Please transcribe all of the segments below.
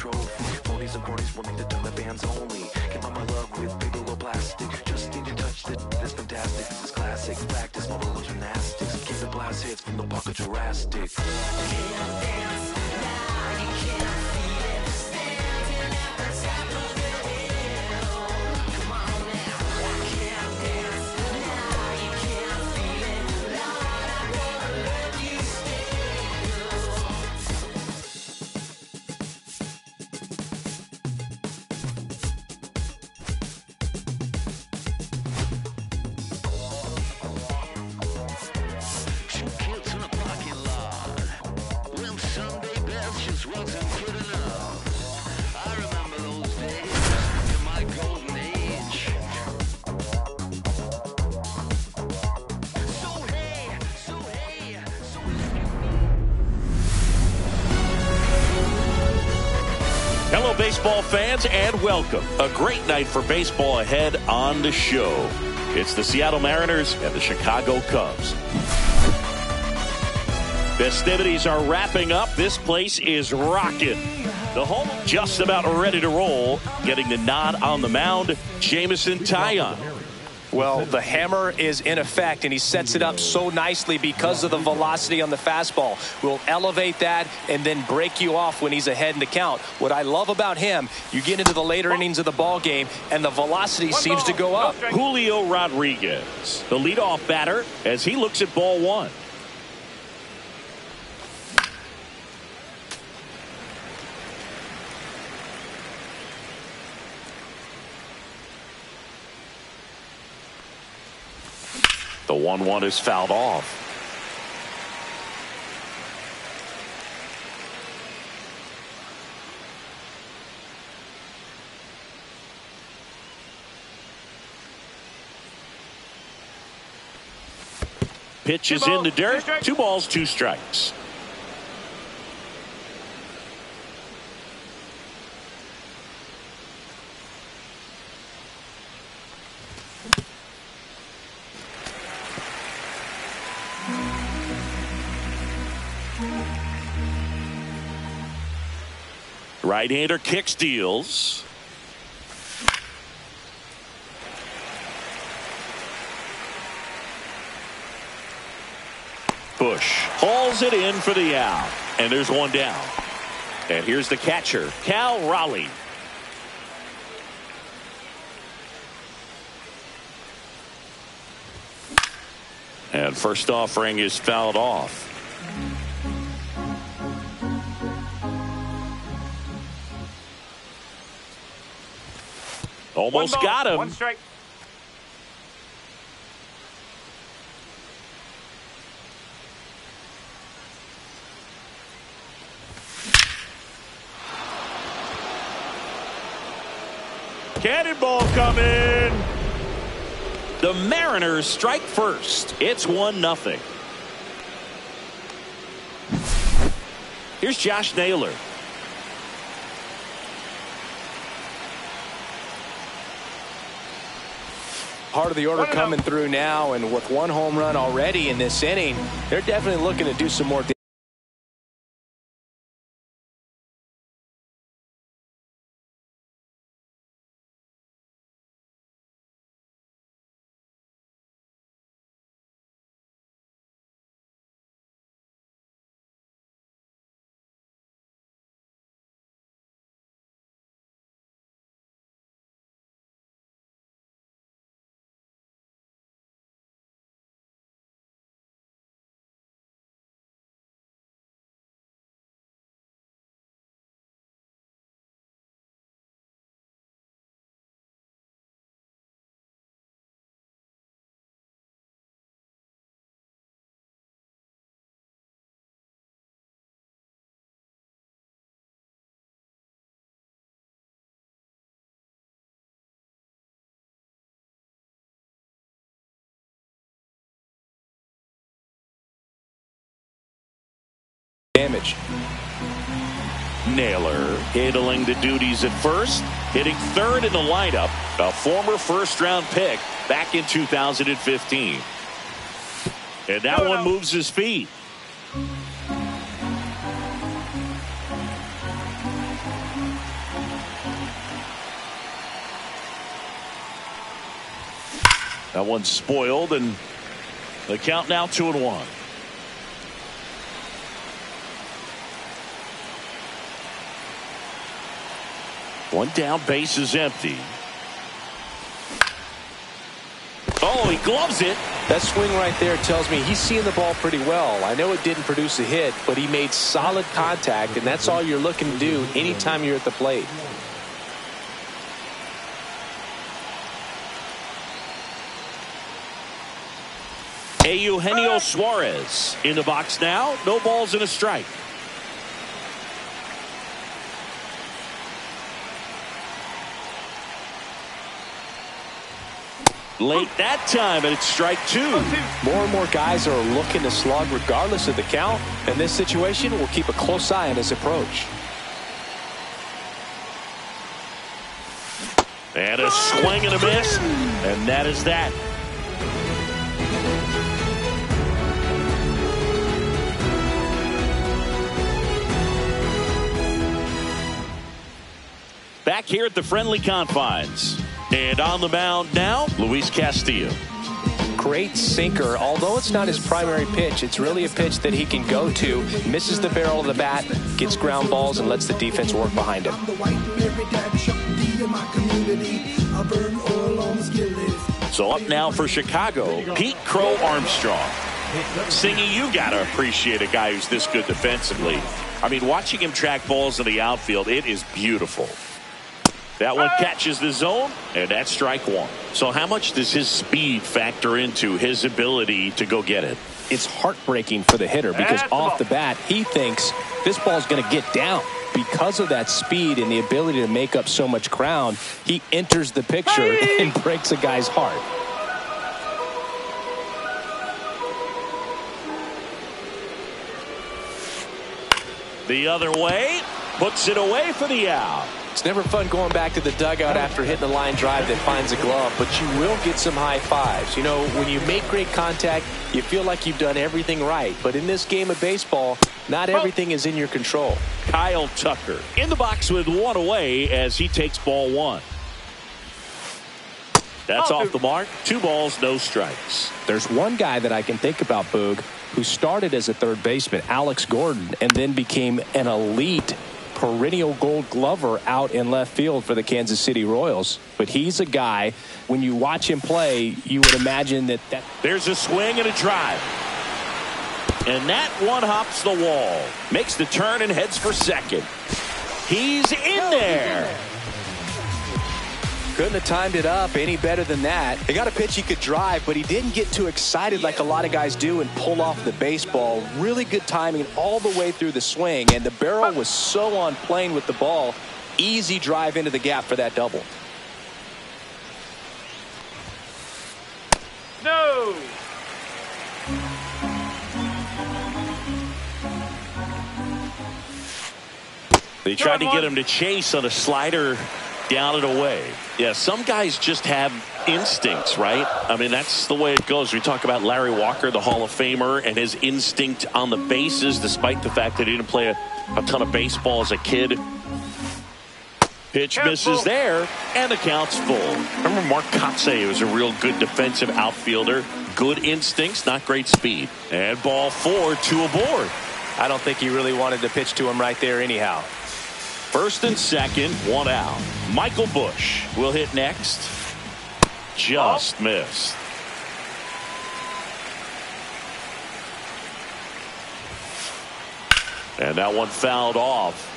trophy. Phonies and cronies wanting to turn the bands only. Came on my luck with big little plastic. Just need to touch it. It's fantastic. This is classic. Practice my little gymnastics. Keep the blast hits from the pocket Jurassic. Can't dance now, you can't feel it. Standing at the top of the hill. Come on now. I can't dance now, you can't feel it. Lord, I'm gonna let you Hello, baseball fans, and welcome. A great night for baseball ahead on the show. It's the Seattle Mariners and the Chicago Cubs. Festivities are wrapping up. This place is rocking. The home just about ready to roll. Getting the nod on the mound, Jameson Taillon. Well, the hammer is in effect, and he sets it up so nicely because of the velocity on the fastball. Will elevate that and then break you off when he's ahead in the count. What I love about him, you get into the later innings of the ball game, and the velocity seems to go up. Julio Rodriguez, the leadoff batter, as he looks at ball one. The 1-1 is fouled off. Pitch is in the dirt. 2 balls, 2 strikes. Right-hander kicks, deals. Bush hauls it in for the out. And there's one down. And here's the catcher, Cal Raleigh. And first offering is fouled off. Almost got him. 1 strike. Cannonball coming. The Mariners strike first. It's 1-0. Here's Josh Naylor. Part of the order coming through now, and with 1 home run already in this inning, they're definitely looking to do some more damage. Naylor handling the duties at first, hitting third in the lineup, a former first-round pick back in 2015. And that one moves his feet. That one's spoiled, and the count now 2-1. One down, base is empty. Oh, he gloves it. That swing right there tells me he's seeing the ball pretty well. I know it didn't produce a hit, but he made solid contact, and that's all you're looking to do anytime you're at the plate. Eugenio Suarez in the box now. No balls and a strike. Late that time, and it's strike 2. More and more guys are looking to slug regardless of the count. In this situation, we'll keep a close eye on his approach. And a swing and a miss, and that is that. Back here at the friendly confines. And on the mound now, Luis Castillo. Great sinker. Although it's not his primary pitch, it's really a pitch that he can go to. Misses the barrel of the bat, gets ground balls, and lets the defense work behind him. So up now for Chicago, Pete Crow Armstrong. Singy, you got to appreciate a guy who's this good defensively. I mean, watching him track balls in the outfield, it is beautiful. That one catches the zone, and that's strike 1. So how much does his speed factor into his ability to go get it? It's heartbreaking for the hitter because off the bat, he thinks this ball's going to get down. Because of that speed and the ability to make up so much ground, he enters the picture and breaks a guy's heart. The other way, puts it away for the out. It's never fun going back to the dugout after hitting a line drive that finds a glove, but you will get some high fives. You know, when you make great contact, you feel like you've done everything right. But in this game of baseball, not everything is in your control. Kyle Tucker in the box with one away as he takes ball 1. That's off the mark. 2 balls, no strikes. There's one guy that I can think about, Boog, who started as a third baseman, Alex Gordon, and then became an elite perennial gold glover out in left field for the Kansas City Royals. But he's a guy, when you watch him play, you would imagine that there's a swing and a drive. And that one hops the wall. Makes the turn and heads for second. He's in there. Couldn't have timed it up any better than that. He got a pitch he could drive, but he didn't get too excited like a lot of guys do and pull off the baseball. Really good timing all the way through the swing, and the barrel was so on plane with the ball. Easy drive into the gap for that double. No. They tried to get him to chase on a slider down and away. Yeah, some guys just have instincts, right? I mean, that's the way it goes. We talk about Larry Walker, the Hall of Famer, and his instinct on the bases, despite the fact that he didn't play a ton of baseball as a kid. Pitch misses there, and the count's full. Remember Mark Kotsay was a real good defensive outfielder. Good instincts, not great speed. And ball 4, 2 aboard. I don't think he really wanted to pitch to him right there anyhow. First and second, 1 out. Michael Busch will hit next. Just missed. And that one fouled off.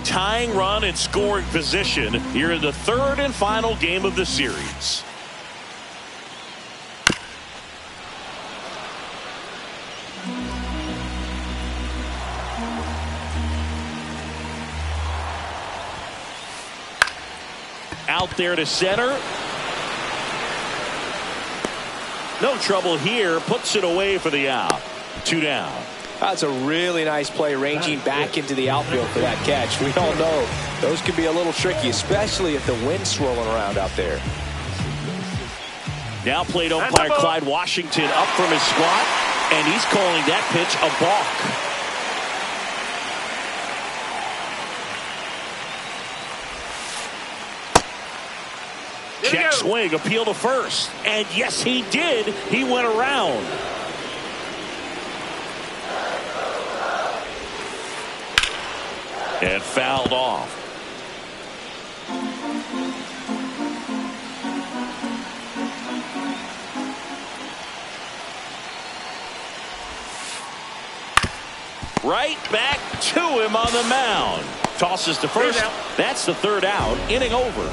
Tying run in scoring position here in the third and final game of the series. Out there to center. No trouble here. Puts it away for the out. 2 down. That's a really nice play, ranging back into the outfield for that catch. We all know those can be a little tricky, especially if the wind's swirling around out there. Now plate umpire Clyde Washington up from his squat, and he's calling that pitch a balk. Check swing, appeal to first. And yes, he did. He went around. And fouled off. Right back to him on the mound. Tosses to first. That's the third out. Inning over.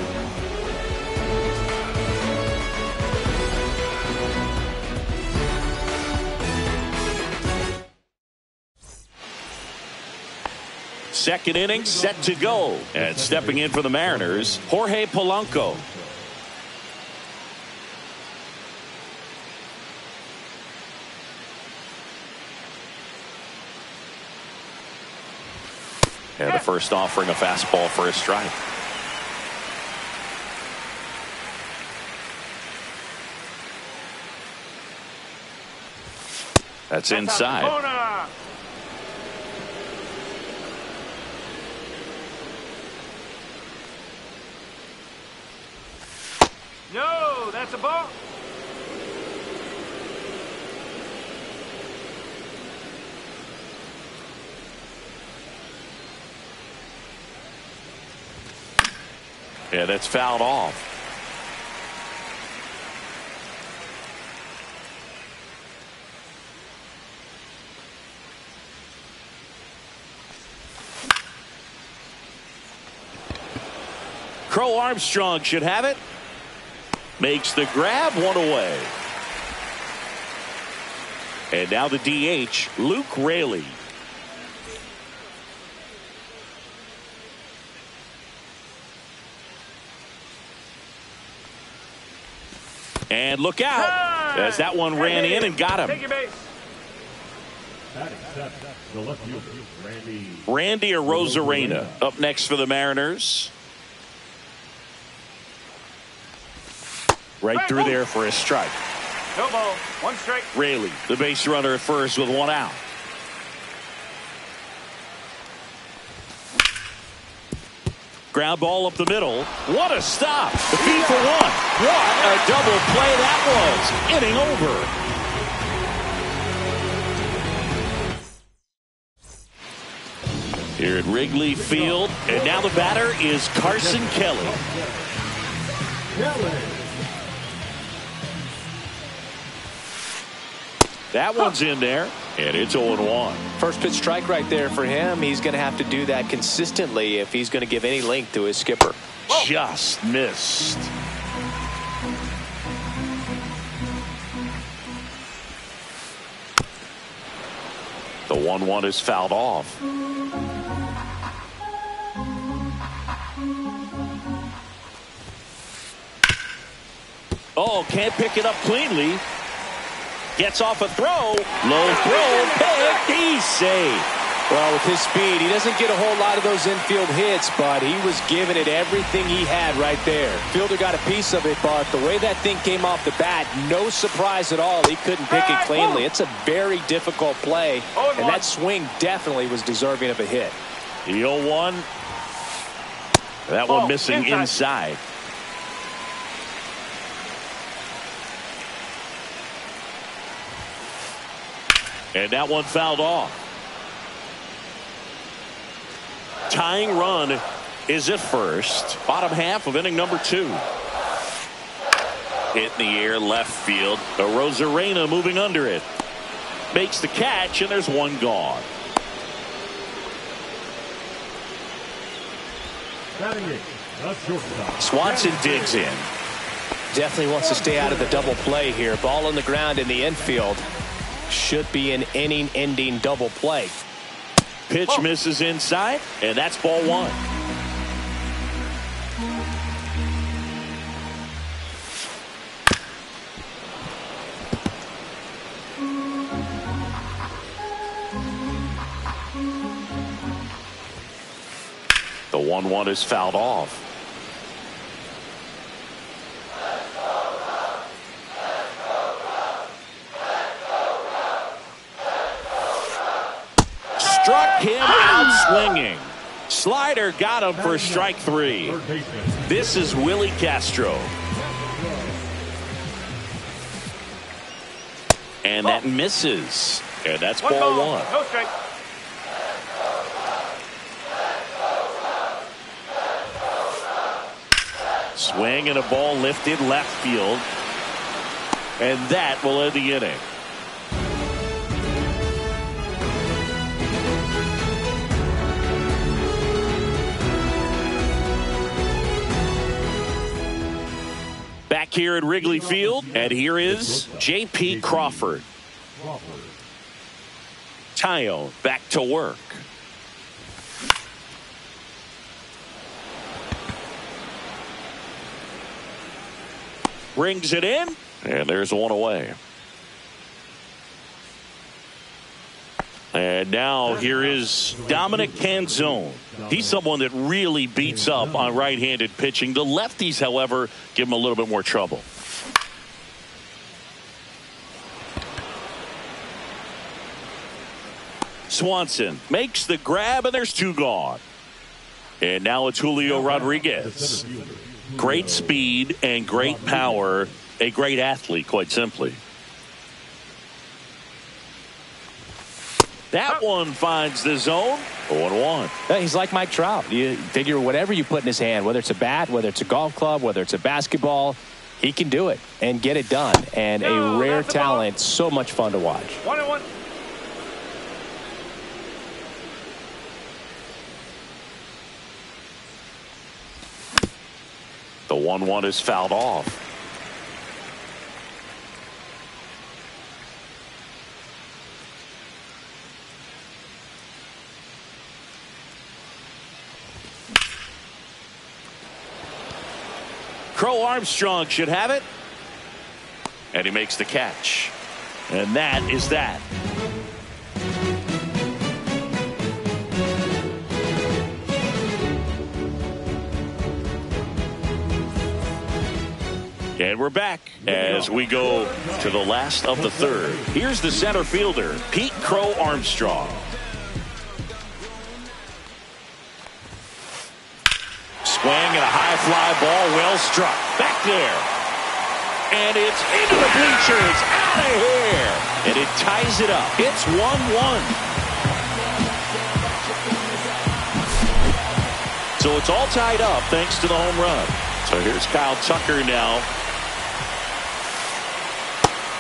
Second inning set to go. And stepping in for the Mariners, Jorge Polanco. And the first offering a fastball for a strike. That's inside. No, that's a ball. Yeah, that's fouled off. Crow Armstrong should have it. Makes the grab, one away. And now the DH, Luke Raley. And look out as that one ran in and got him. Take your base. Randy Arozarena up next for the Mariners. Right through there for a strike. No ball. One strike. Raley, the base runner at first with one out. Ground ball up the middle. What a stop. The feed for one. What a double play that was. Inning over. Here at Wrigley Field. And now the batter is Carson Kelly. That one's in there, and it's 0-1. First pitch strike right there for him. He's going to have to do that consistently if he's going to give any length to his skipper. Just missed. The 1-1 is fouled off. Oh, can't pick it up cleanly. Gets off a throw. Low throw. Pick. He's safe. Well, with his speed, he doesn't get a whole lot of those infield hits, but he was giving it everything he had right there. Fielder got a piece of it, but the way that thing came off the bat, no surprise at all. He couldn't pick it cleanly. It's a very difficult play, and that swing definitely was deserving of a hit. The 0-1. That one missing inside. And that one fouled off. Tying run is at first. Bottom half of inning number 2. Hit in the air left field. Arozarena moving under it. Makes the catch, and there's one gone. Swanson digs in. Definitely wants to stay out of the double play here. Ball on the ground in the infield. Should be an inning-ending double play. Pitch misses inside, and that's ball 1. The 1-1 is fouled off. Struck him out swinging. Slider got him for strike 3. This is Willie Castro. And that misses. And that's One ball ball. one. No strike. Swing and a ball lifted left field. And that will end the inning. Back here at Wrigley Field, and here is J.P. Crawford. Tayo back to work. Brings it in, and there's one away. And now here is Dominic Canzone. He's someone that really beats up on right-handed pitching. The lefties, however, give him a little bit more trouble. Swanson makes the grab, and there's two gone. And now it's Julio Rodriguez. Great speed and great power. A great athlete, quite simply. That one finds the zone. 0-1. He's like Mike Trout. You figure whatever you put in his hand, whether it's a bat, whether it's a golf club, whether it's a basketball, he can do it and get it done. And a rare talent, so much fun to watch. 1-1. The 1-1 is fouled off. Crow Armstrong should have it. And he makes the catch. And that is that. And we're back as we go to the last of the third. Here's the center fielder, Pete Crow Armstrong. Swing and a high fly ball, well struck. Back there. And it's into the bleachers. Out of here. And it ties it up. It's 1-1. So it's all tied up thanks to the home run. So here's Kyle Tucker now.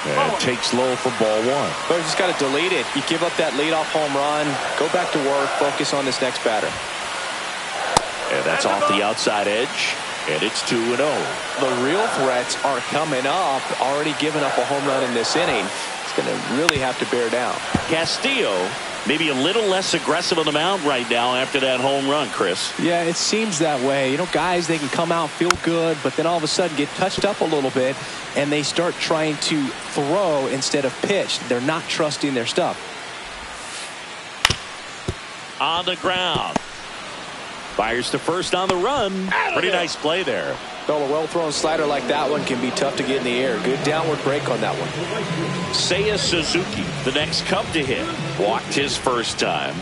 And takes low for ball one. But you just got to delete it. You give up that leadoff home run. Go back to work. Focus on this next batter. And that's off the outside edge. And it's 2-0. The real threats are coming up. Already given up a home run in this inning. It's going to really have to bear down. Castillo maybe a little less aggressive on the mound right now after that home run, Chris. Yeah, it seems that way. You know, guys, they can come out, feel good, but then all of a sudden get touched up a little bit, and they start trying to throw instead of pitch. They're not trusting their stuff. On the ground. Fires to first on the run. Pretty nice play there. Well, a well-thrown slider like that one can be tough to get in the air. Good downward break on that one. Seiya Suzuki, the next Cub to hit. Walked his first time.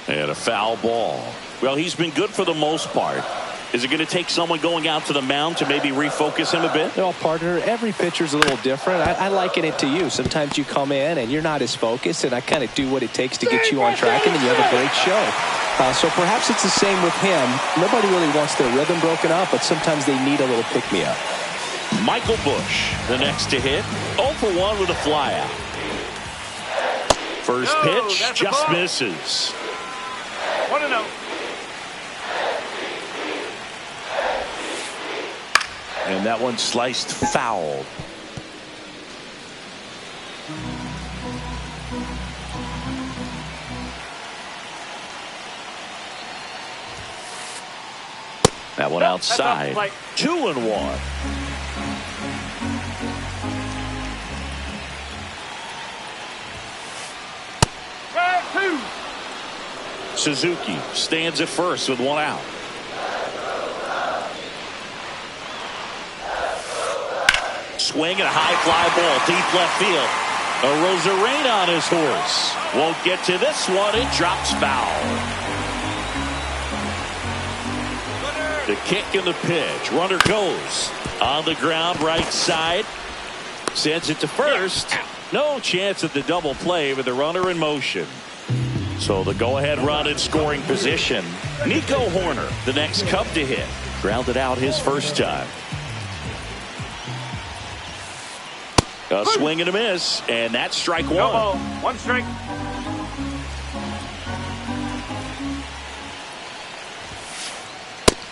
And a foul ball. Well, he's been good for the most part. Is it going to take someone going out to the mound to maybe refocus him a bit? Well, partner, every pitcher's a little different. I liken it to you. Sometimes you come in and you're not as focused, and I kind of do what it takes to get you on track, and then you have a great show. So perhaps it's the same with him. Nobody really wants their rhythm broken up, but sometimes they need a little pick-me-up. Michael Busch, the next to hit. 0 for 1 with a flyout. First pitch just misses. 1-0. And that one sliced foul. That one outside. 2-1. Suzuki stands at first with one out. Swing and a high fly ball deep left field. A Rosarena on his horse. Won't get to this one. It drops foul. The kick and the pitch. Runner goes on the ground right side. Sends it to first. No chance at the double play with the runner in motion. So the go-ahead run in scoring position. Nico Horner, the next Cub to hit. Grounded out his first time. A swing and a miss, and that's strike one. No ball. One strike.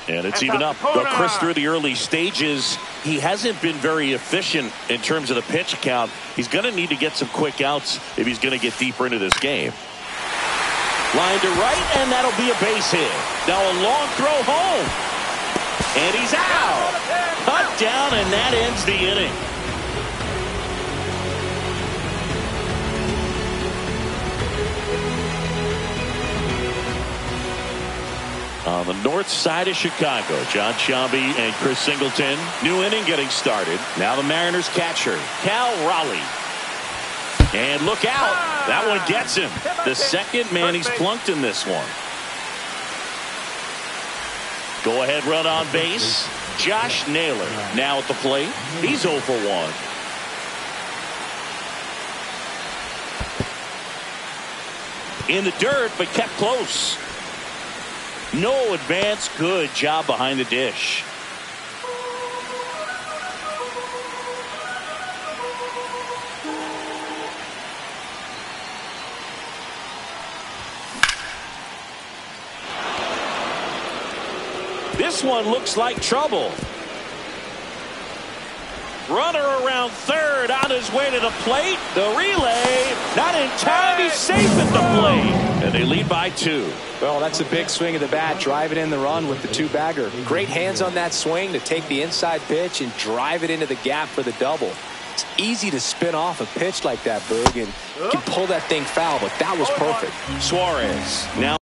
And it's even up. Chris, through the early stages, he hasn't been very efficient in terms of the pitch count. He's going to need to get some quick outs if he's going to get deeper into this game. Line to right, and that'll be a base hit. Now a long throw home. And he's out. Cut down, and that ends the inning. On the north side of Chicago, John Sciambi and Chris Singleton. New inning getting started. Now the Mariners catcher, Cal Raleigh. And look out. That one gets him. The second man he's plunked in this one. Go ahead run on base. Josh Naylor now at the plate. He's 0 for 1. In the dirt, but kept close. No advance. Good job behind the dish. This one looks like trouble. Runner around third on his way to the plate. The relay. Not in time. He's safe at the plate. And they lead by 2. Well, that's a big swing of the bat, driving in the run with the 2-bagger. Great hands on that swing to take the inside pitch and drive it into the gap for the double. It's easy to spin off a pitch like that, Berg, and you can pull that thing foul, but that was perfect. Suarez now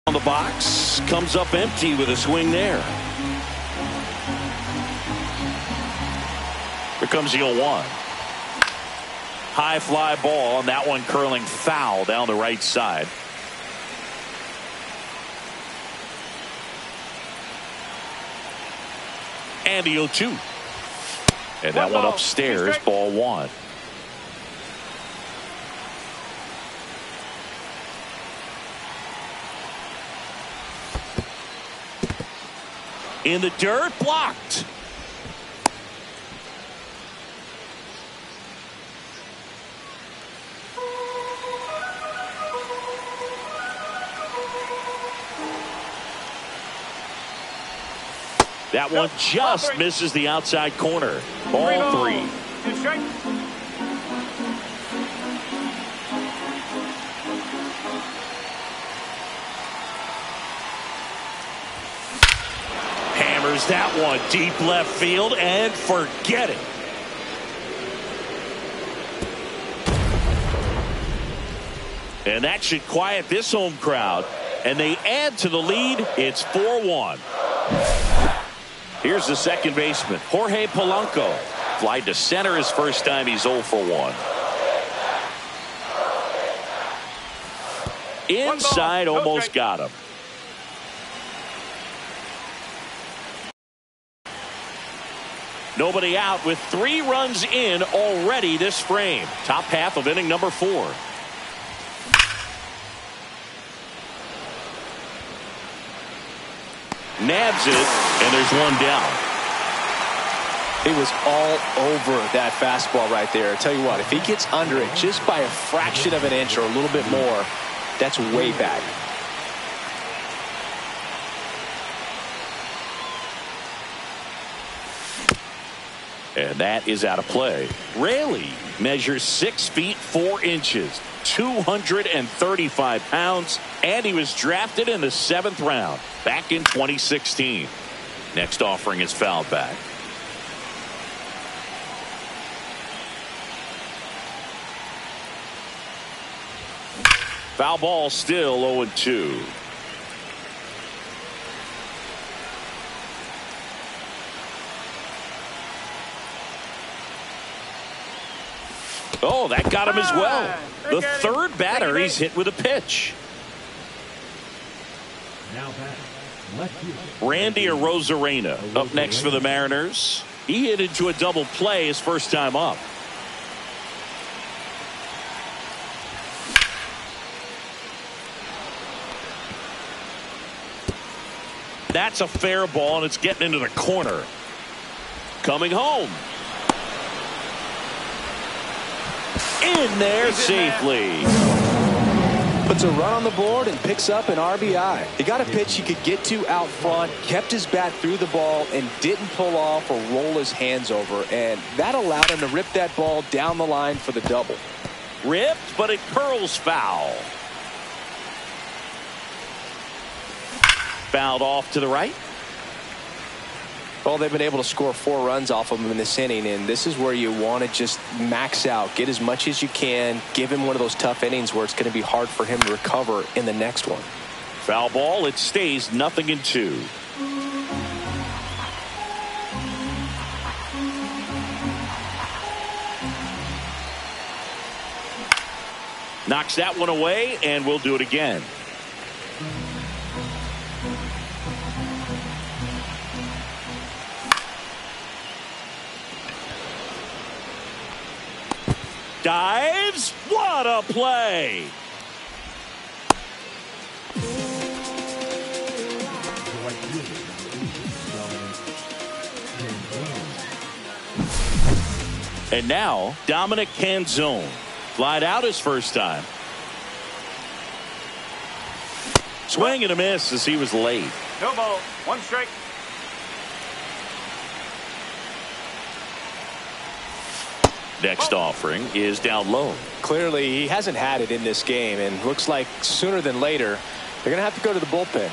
on the box, comes up empty with a swing there. Here comes the 0-1. High fly ball, and that one curling foul down the right side. And the 0-2. And that one upstairs, ball 1. In the dirt, blocked. That one just misses the outside corner. Ball 3. 2 strikes. Hammers that one deep left field and forget it. And that should quiet this home crowd. And they add to the lead. It's 4-1. Here's the second baseman, Jorge Polanco. Fly to center his first time. He's 0 for 1. Inside, almost got him. Nobody out with 3 runs in already this frame. Top half of inning number 4. Nabs it, and there's one down. He was all over that fastball right there. I tell you what, if he gets under it just by a fraction of an inch or a little bit more, that's way back. And that is out of play. Raley measures 6 feet 4 inches, 235 pounds, and he was drafted in the 7th round back in 2016. Next offering is fouled back. Foul ball, still 0-2. Oh, that got him as well. The third batter he's hit with a pitch. Randy Arozarena up next for the Mariners. He hit into a double play his first time up. That's a fair ball, and it's getting into the corner. Coming home. In there safely. Puts a run on the board and picks up an RBI. He got a pitch he could get to out front, kept his bat through the ball, and didn't pull off or roll his hands over. And that allowed him to rip that ball down the line for the double. Ripped, but it curls foul. Fouled off to the right. Well, they've been able to score 4 runs off of him in this inning, and this is where you want to just max out, get as much as you can, give him one of those tough innings where it's going to be hard for him to recover in the next one. Foul ball. It stays 0-2. Knocks that one away, and we'll do it again. Dives. What a play. And now Dominic Canzone. Flied out his first time. Swing and a miss as he was late. No ball. 1 strike. Next offering is down low. Clearly, he hasn't had it in this game, and looks like sooner than later, they're going to have to go to the bullpen.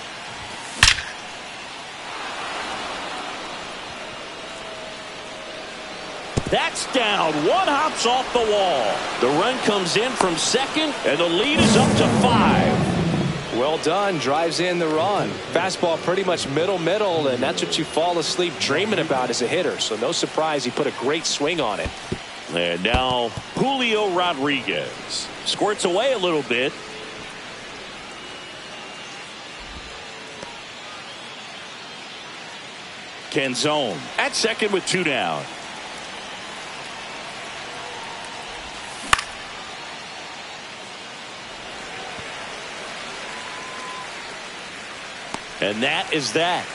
That's down. One hops off the wall. The run comes in from second, and the lead is up to 5. Well done. Drives in the run. Fastball pretty much middle, and that's what you fall asleep dreaming about as a hitter. So no surprise he put a great swing on it. And now Julio Rodriguez squirts away a little bit. Canzone at second with 2 down. And that is that.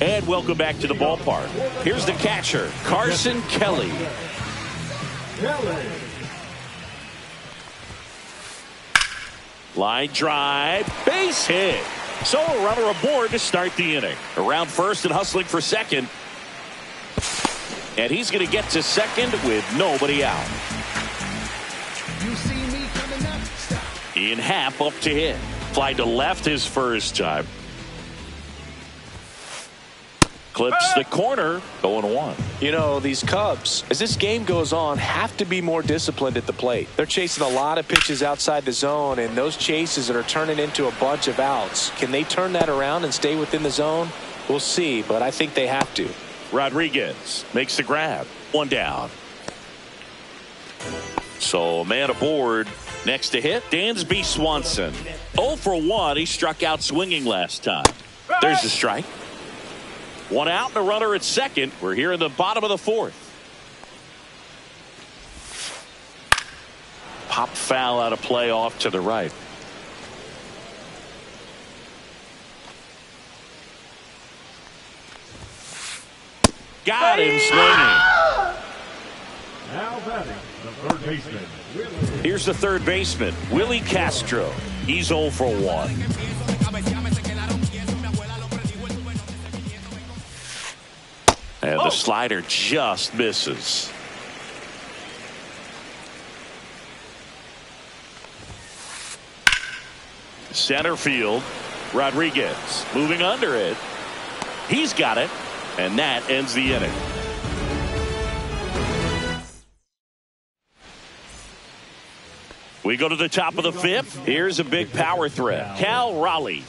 And welcome back to the ballpark. Here's the catcher, Carson Kelly. Line drive, base hit. So a runner aboard to start the inning. Around first and hustling for second. And he's going to get to second with nobody out. Ian Happ up to hit. Fly to left his first time. Clips the corner, 0-1. You know, these Cubs, as this game goes on, have to be more disciplined at the plate. They're chasing a lot of pitches outside the zone, and those chases that are turning into a bunch of outs. Can they turn that around and stay within the zone? We'll see, but I think they have to. Rodriguez makes the grab. 1 down. So a man aboard. Next to hit, Dansby Swanson. 0 for 1. He struck out swinging last time. There's the strike. 1 out and a runner at second. We're here in the bottom of the 4th. Pop foul out of play off to the right. Got him swinging. Now batting the third baseman. Here's the third baseman, Willie Castro. He's 0 for 1. And the slider just misses. Center field, Rodriguez moving under it. He's got it, and that ends the inning. We go to the top of the 5th. Here's a big power threat. Cal Raleigh.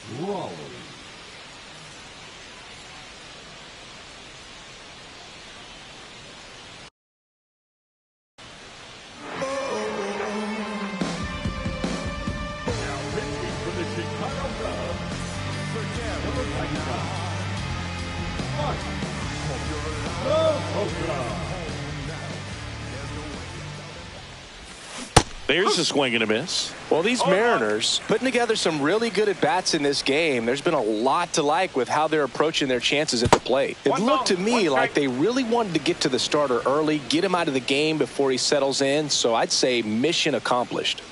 There's a swing and a miss. Well, these Mariners putting together some really good at-bats in this game. There's been a lot to like with how they're approaching their chances at the plate. It looked to me like they really wanted to get to the starter early, get him out of the game before he settles in. So I'd say mission accomplished.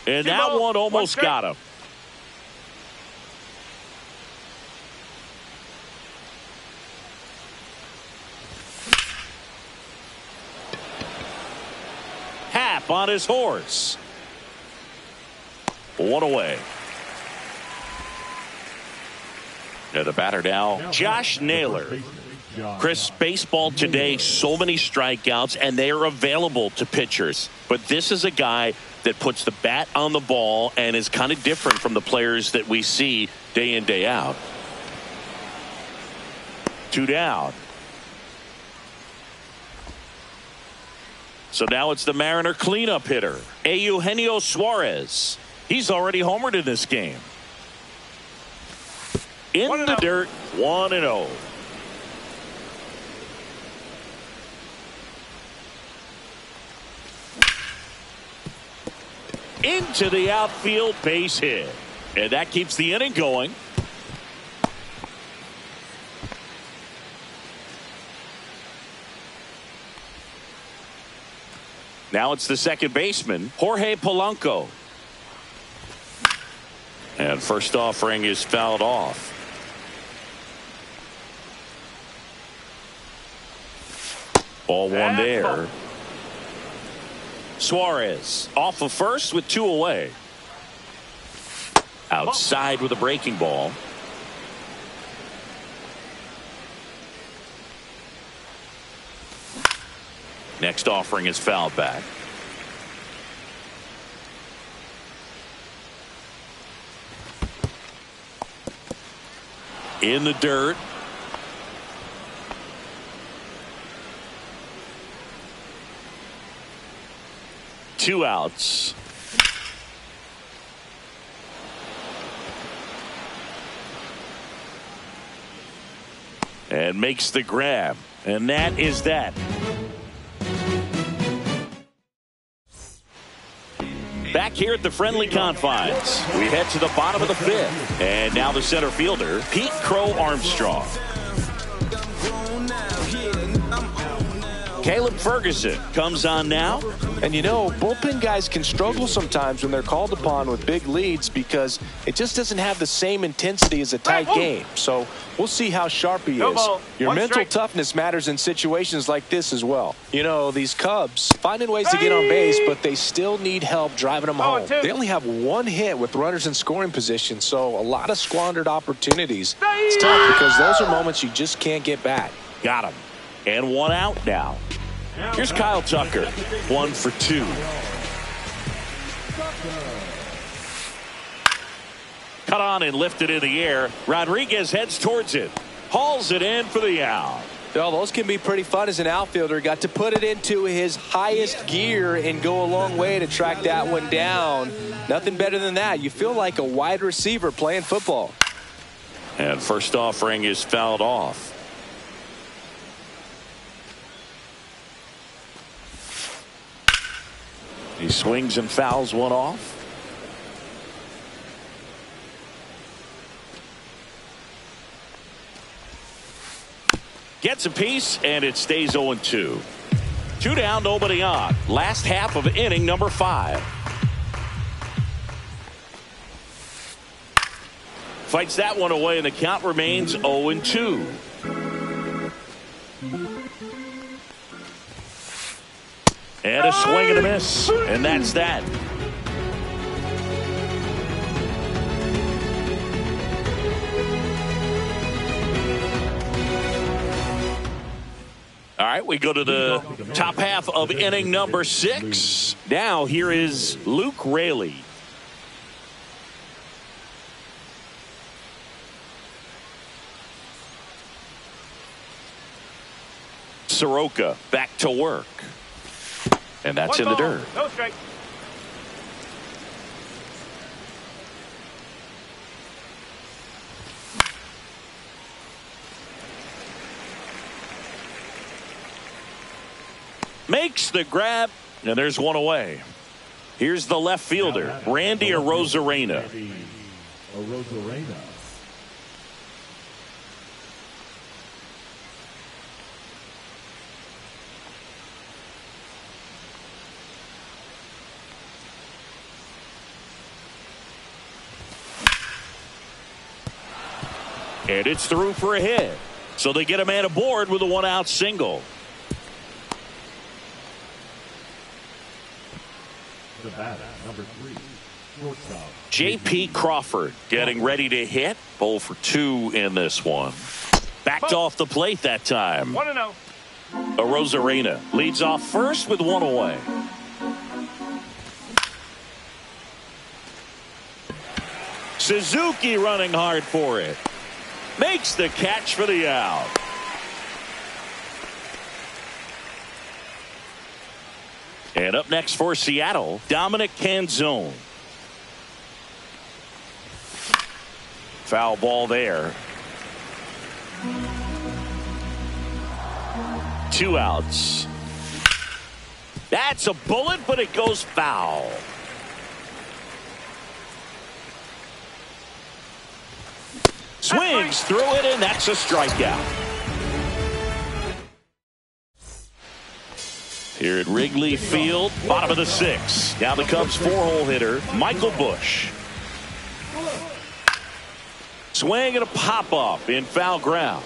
And that one almost got him. Happ on his horse. One away. And the batter now, Josh Naylor. Chris, baseball today, so many strikeouts, and they are available to pitchers. But this is a guy that puts the bat on the ball and is kind of different from the players that we see day in, day out. 2 down. So now it's the Mariner cleanup hitter, Eugenio Suarez. He's already homered in this game. In the dirt, 1-0. Into the outfield, base hit. And that keeps the inning going. Now it's the second baseman, Jorge Polanco. And first offering is fouled off. Ball one there. Suarez off of first with 2 away. Outside with a breaking ball. Next offering is fouled back. In the dirt. Two outs. And makes the grab. And that is that. Back here at the friendly confines, we head to the bottom of the 5th. And now the center fielder, Pete Crow Armstrong. Caleb Ferguson comes on now. And you know, bullpen guys can struggle sometimes when they're called upon with big leads because it just doesn't have the same intensity as a tight game. So we'll see how sharp he is. Your mental toughness matters in situations like this as well. You know, these Cubs finding ways to get on base, but they still need help driving them home. They only have 1 hit with runners in scoring position, so a lot of squandered opportunities. It's tough because those are moments you just can't get back. Got him. And 1 out now. Here's Kyle Tucker, 1 for 2. Cut on and lifted in the air. Rodriguez heads towards it. Hauls it in for the out. Well, those can be pretty fun as an outfielder. Got to put it into his highest gear and go a long way to track that one down. Nothing better than that. You feel like a wide receiver playing football. And first offering is fouled off. He swings and fouls one off. Gets a piece, and it stays 0-2. 2 down, nobody on. Last half of inning number 5. Fights that one away, and the count remains 0-2. And a swing and a miss. And that's that. All right, we go to the top half of inning number 6. Now here is Luke Raley. Soroka back to work. And that's in the dirt. No strike. Makes the grab, and there's one away. Here's the left fielder, Randy Arozarena. And it's through for a hit. So they get a man aboard with a one-out single. The batter, number 3, shortstop J.P. Crawford getting ready to hit. 0 for 2 in this one. Backed off the plate that time. 1-0. Arozarena leads off first with one away. Suzuki running hard for it. Makes the catch for the out. And up next for Seattle, Dominic Canzone. Foul ball there. 2 outs. That's a bullet, but it goes foul. Swings through it, and that's a strikeout. Here at Wrigley Field, bottom of the 6th. Now the Cubs 4-hole hitter, Michael Busch. Swing and a pop-up in foul ground.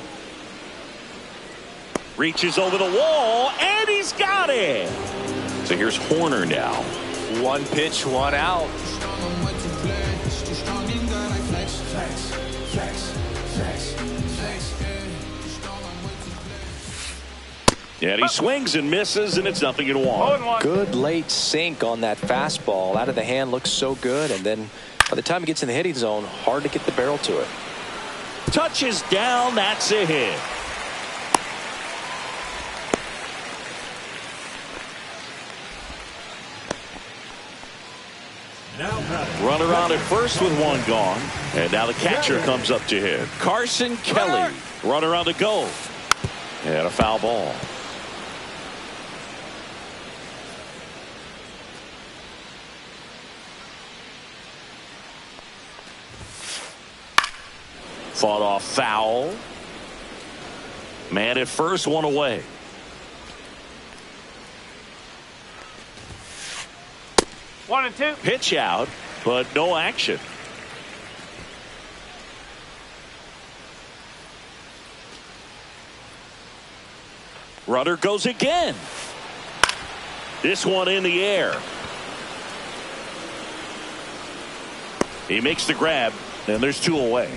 Reaches over the wall, and he's got it. So here's Horner now. 1 pitch, 1 out. And he swings and misses, and it's 0-1. Good late sink on that fastball. Out of the hand, looks so good. And then by the time he gets in the hitting zone, hard to get the barrel to it. Touches down, that's a hit. Runner on at first with 1 gone. And now the catcher comes up to hit. Carson Kelly. Runner on the go. And a foul ball. Fought off foul. Man at first, 1 away. 1-2. Pitch out, but no action. Runner goes again. This one in the air. He makes the grab, and there's 2 away.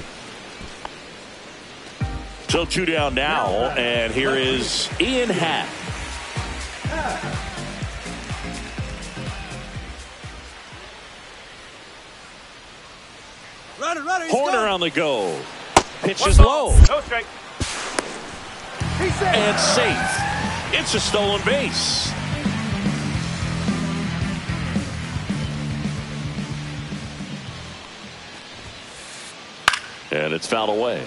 So 2 down now, and here is Ian Happ. Horner on the go. Pitch is low. No strike. And safe. It's a stolen base. And it's fouled away.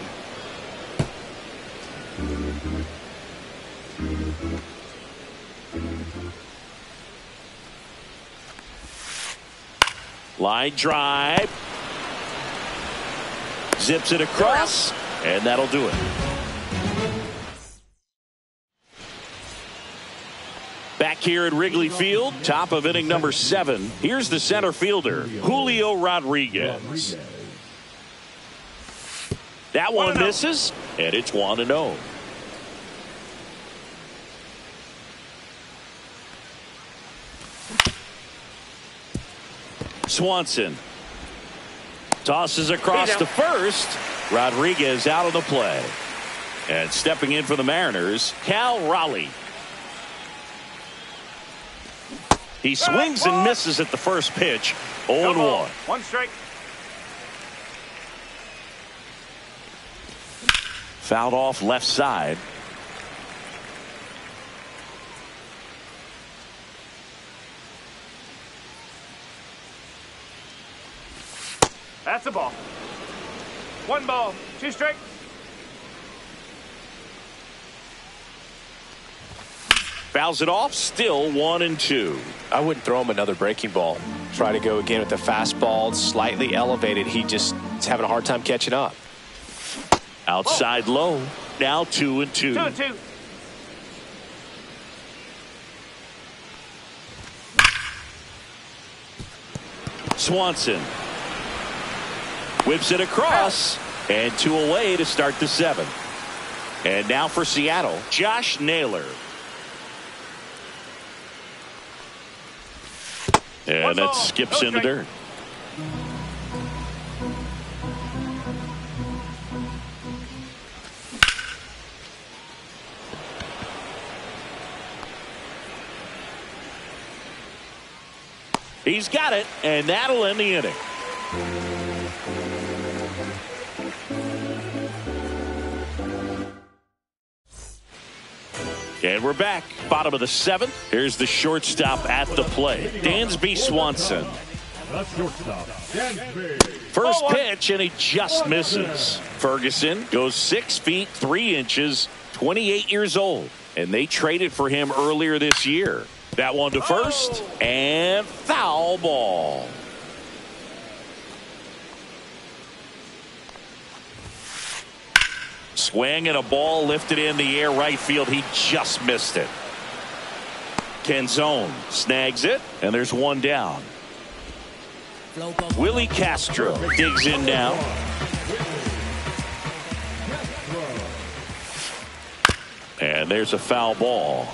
Line drive. Zips it across, and that'll do it. Back here at Wrigley Field, top of inning number 7. Here's the center fielder, Julio Rodriguez. That one misses, and it's 1-0. Swanson tosses across to first. Rodriguez out of the play. And stepping in for the Mariners, Cal Raleigh. He swings and misses at the first pitch. 0-1. 1 strike. Fouled off left side. That's a ball. 1 ball, 2 strikes. Fouls it off, still 1-2. I wouldn't throw him another breaking ball. Try to go again with the fastball, slightly elevated. He just is having a hard time catching up. Outside low, now 2-2. 2-2. Swanson whips it across, and 2 away to start the 7th. And now for Seattle, Josh Naylor. And that skips in the dirt. He's got it, and that'll end the inning. And we're back. Bottom of the 7th. Here's the shortstop at the plate, Dansby Swanson. The shortstop, Dansby. First pitch, and he just misses. Ferguson goes 6 feet 3 inches, 28 years old. And they traded for him earlier this year. That one to first, and foul ball. Swing and a ball lifted in the air right field. He just missed it. Canzone snags it, and there's one down. Willie Castro digs in now. And there's a foul ball.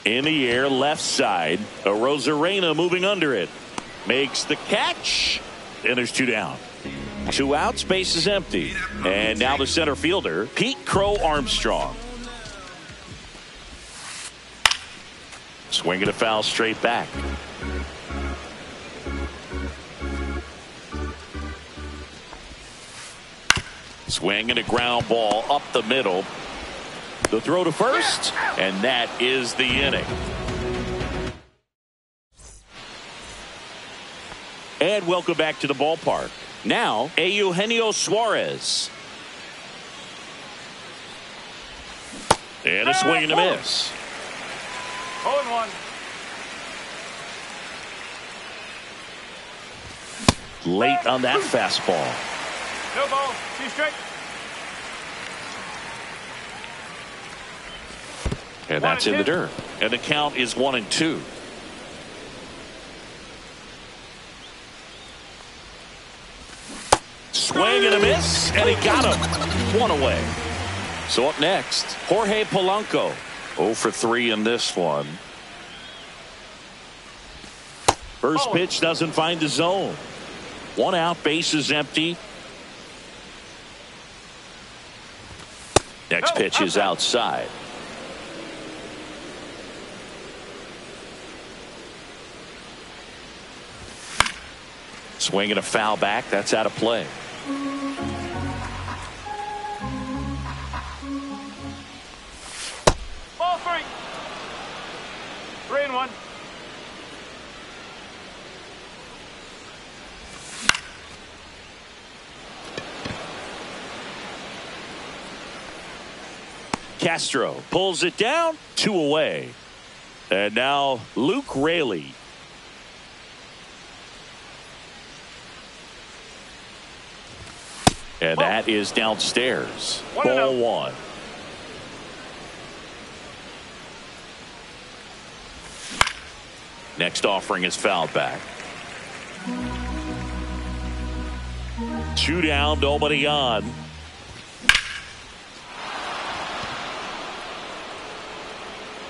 In the air, left side. Rosarena moving under it. Makes the catch. And there's 2 down. 2 outs, base is empty. And now the center fielder, Pete Crow Armstrong. Swinging a foul straight back. Swinging a ground ball up the middle. The throw to first, and that is the inning. And welcome back to the ballpark. Now, Eugenio Suarez. And a swing and a miss. 0-1. Late on that fastball. No ball. 2 straight. And that's in the dirt. And the count is 1-2. Swing and a miss, and he got him. 1 away. So up next, Jorge Polanco. 0 for 3 in this one. First pitch doesn't find the zone. 1 out, base is empty. Next pitch is outside. Swing and a foul back. That's out of play. Ball 3. 3-1. Castro pulls it down. 2 away. And now Luke Raley. And that is downstairs. Ball 1. Next offering is fouled back. 2 down, nobody on.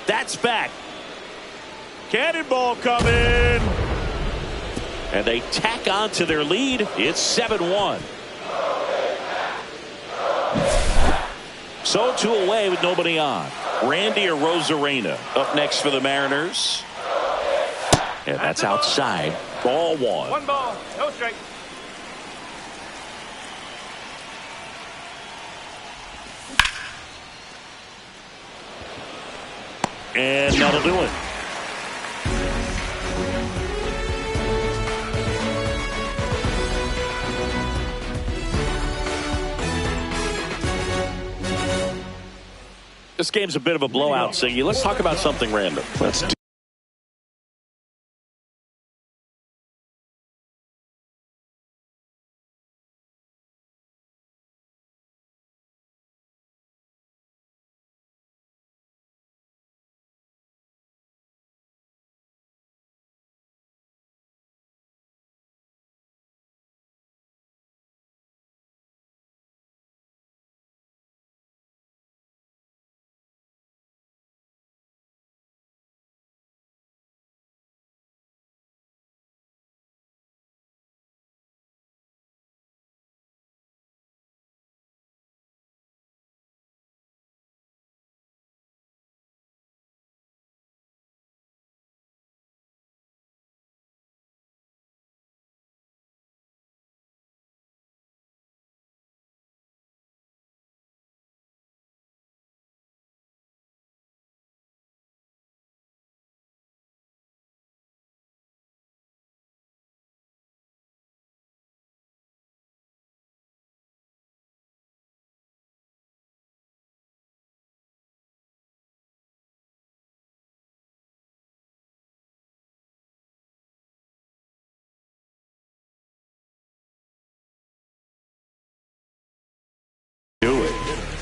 That's back. Cannonball coming. And they tack on to their lead. It's 7-1. So 2 away with nobody on. Randy Rosarena up next for the Mariners. And that's outside. Ball 1. 1 ball. No strike. And that'll do it. This game's a bit of a blowout, Siggy. Let's talk about something random. Let's do it.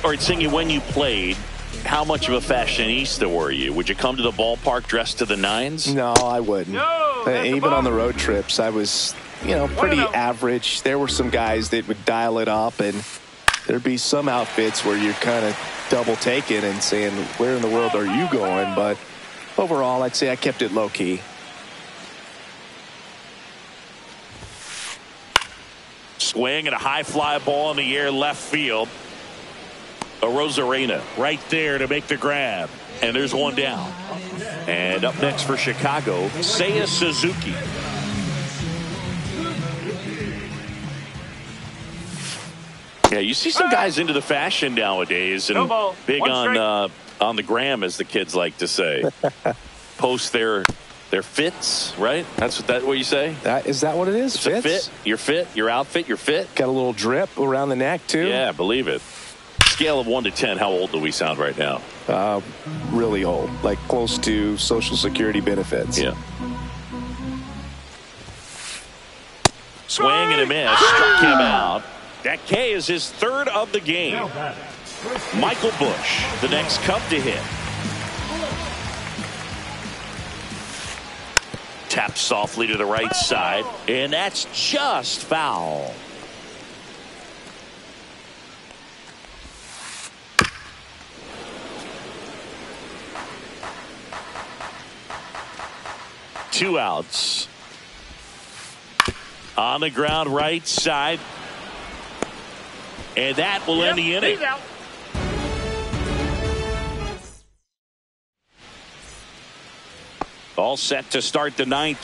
All right, Siggy, when you played, how much of a fashionista were you? Would you come to the ballpark dressed to the nines? No, I wouldn't. No, that's a Even on the ball. road trips, I was, pretty average. There were some guys that would dial it up, and there'd be some outfits where you're kind of double taking and saying, where in the world are you going? But overall, I'd say I kept it low key. Swing and a high fly ball in the air left field. A Rosarena right there to make the grab. And there's one down. And up next for Chicago, Seiya Suzuki. Yeah, you see some guys into the fashion nowadays, and No ball. big One on the gram, as the kids like to say. Post their fits, right? That's what you say? Is that what it is? It's a fit. Your fit, your outfit, your fit. Got a little drip around the neck, too. Yeah, believe it. Scale of 1 to 10, how old do we sound right now? Really old, like close to Social Security benefits. Yeah. Swing and a miss. Struck him out. That K is his third of the game. Michael Busch, the next Cub to hit. Tapped softly to the right side, and that's just foul. Two outs. On the ground, right side. And that will end the inning. He's out. All set to start the ninth.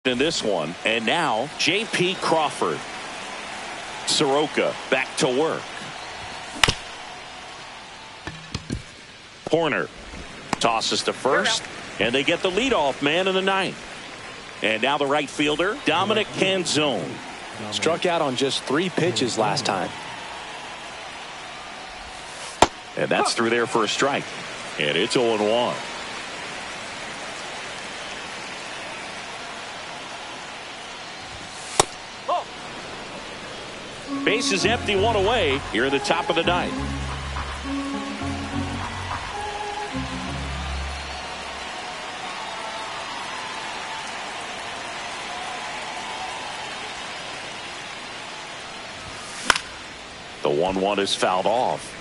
In this one. And now, J.P. Crawford. Soroka back to work. Horner tosses to first, and they get the leadoff man in the ninth. And now the right fielder, Dominic Canzone. Struck out on just 3 pitches last time. And that's through there for a strike. And it's 0-1. Base is empty, 1 away here at the top of the ninth. The 1-1 is fouled off.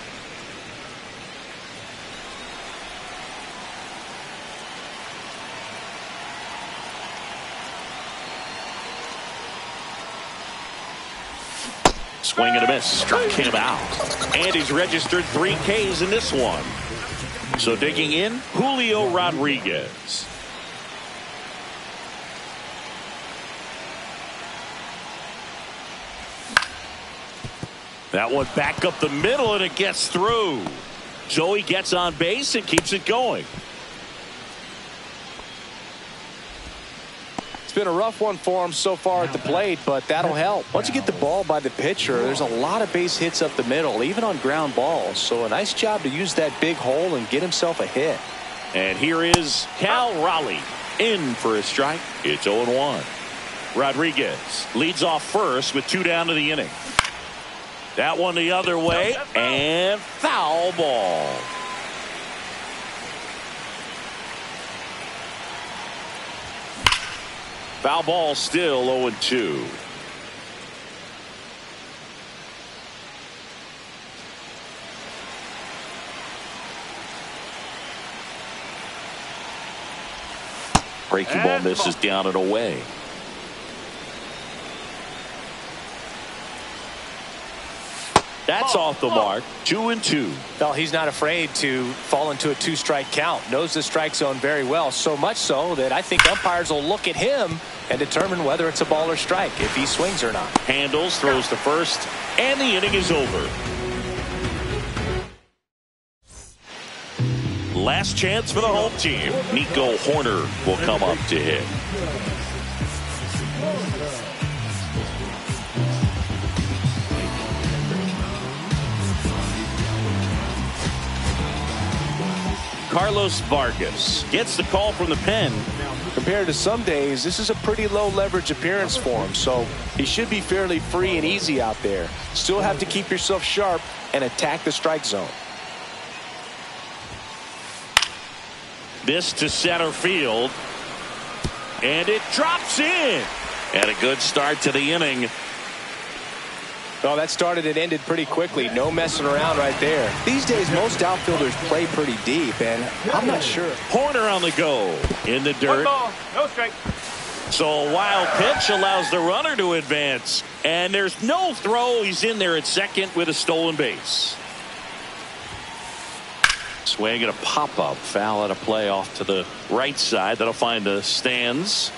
Swing and a miss. Struck him out. And he's registered 3 Ks in this one. So digging in, Julio Rodriguez. That one back up the middle, and it gets through. Joey gets on base and keeps it going. been a rough one for him so far at the plate, but that'll help. Once you get the ball by the pitcher, there's a lot of base hits up the middle, even on ground balls. So a nice job to use that big hole and get himself a hit. And here is Cal Raleigh in for a strike. It's 0-1. Rodriguez leads off first with 2 down to the inning. That one the other way, and foul ball. Foul ball, still 0-2. Breaking ball misses down and away. That's off the mark. 2-2. Well, he's not afraid to fall into a 2-strike count. Knows the strike zone very well. So much so that I think umpires will look at him and determine whether it's a ball or strike, if he swings or not. Handles, throws to first, and the inning is over. Last chance for the home team. Nico Horner will come up to hit. Carlos Vargas gets the call from the pen. Compared to some days, this is a pretty low leverage appearance for him, so he should be fairly free and easy out there. Still have to keep yourself sharp and attack the strike zone. This to center field, and it drops in. And a good start to the inning. Well, that started and ended pretty quickly. No messing around right there. These days, most outfielders play pretty deep, and I'm not sure. Horner on the go in the dirt. 1 ball, no strike. So a wild pitch allows the runner to advance, and there's no throw. He's in there at second with a stolen base. Swing and a pop-up. Foul out of play off to the right side. That'll find the stands.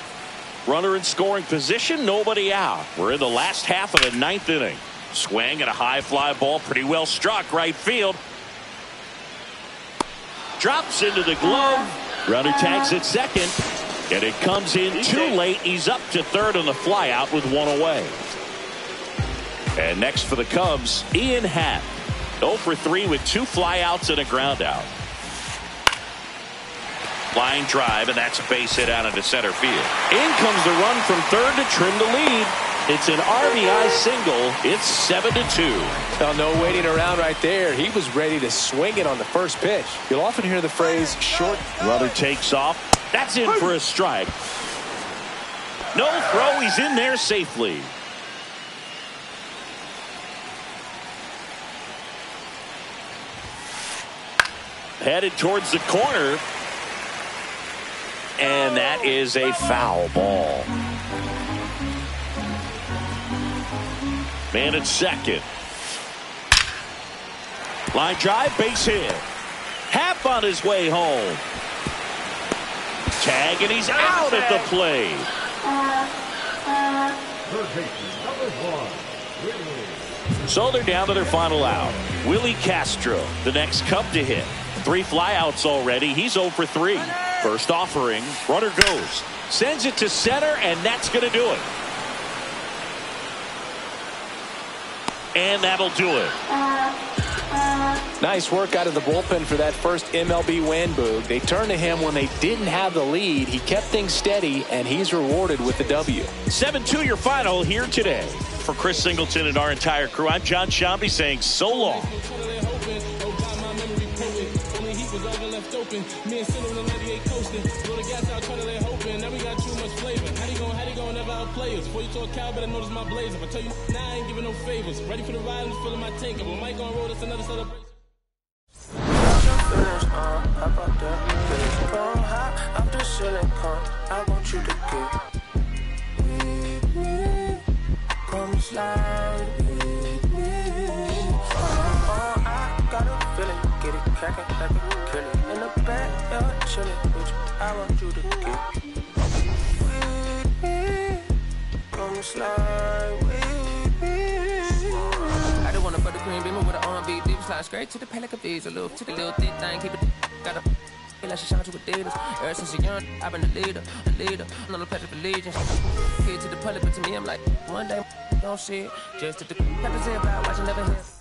Runner in scoring position. Nobody out. We're in the last half of the 9th inning. Swing and a high fly ball. Pretty well struck right field. Drops into the glove. Runner tags at second. And it comes in too late. He's up to third on the fly out with 1 away. And next for the Cubs, Ian Happ. 0 for 3 with 2 flyouts and a ground out. Line drive, and that's a base hit out into center field. In comes the run from third to trim the lead. It's an RBI single. It's 7-2. Well, no waiting around right there. He was ready to swing it on the first pitch. You'll often hear the phrase short. Runner takes off. That's in for a strike. No throw. He's in there safely. Headed towards the corner. And that is a foul ball. Man at second. Line drive, base hit. Happ on his way home. Tag, and he's out at the plate. So they're down to their final out. Willie Castro, the next Cub to hit. 3 flyouts already. He's 0 for 3. First offering. Runner goes. Sends it to center, and that's going to do it. And that'll do it. Nice work out of the bullpen for that first MLB win, Boog. They turned to him when they didn't have the lead. He kept things steady, and he's rewarded with the W. 7-2 your final here today. For Chris Singleton and our entire crew, I'm John Shambi saying so long. Players. Before you talk cow, better notice my blazer. If I tell you now, I ain't giving no favors. Ready for the ride, I'm just filling my tank up. When Mike on road, that's another celebration. After silicone, I want you to get with me. Come slide with me. I got a feeling, get it cracking like a kill it. In the back, you're chilling with you. I want you to get slide with me. I don't want to put the green beamer with an R&B deep slide straight to the Pelican V's. A little thick thing, keep it got a like she shot you with Adidas. Ever since a young, I've been a leader. I'm on the pledge of allegiance. Kid to the public, but to me, I'm like, one day, don't see it. Just to the cut the zip out, watching never hit.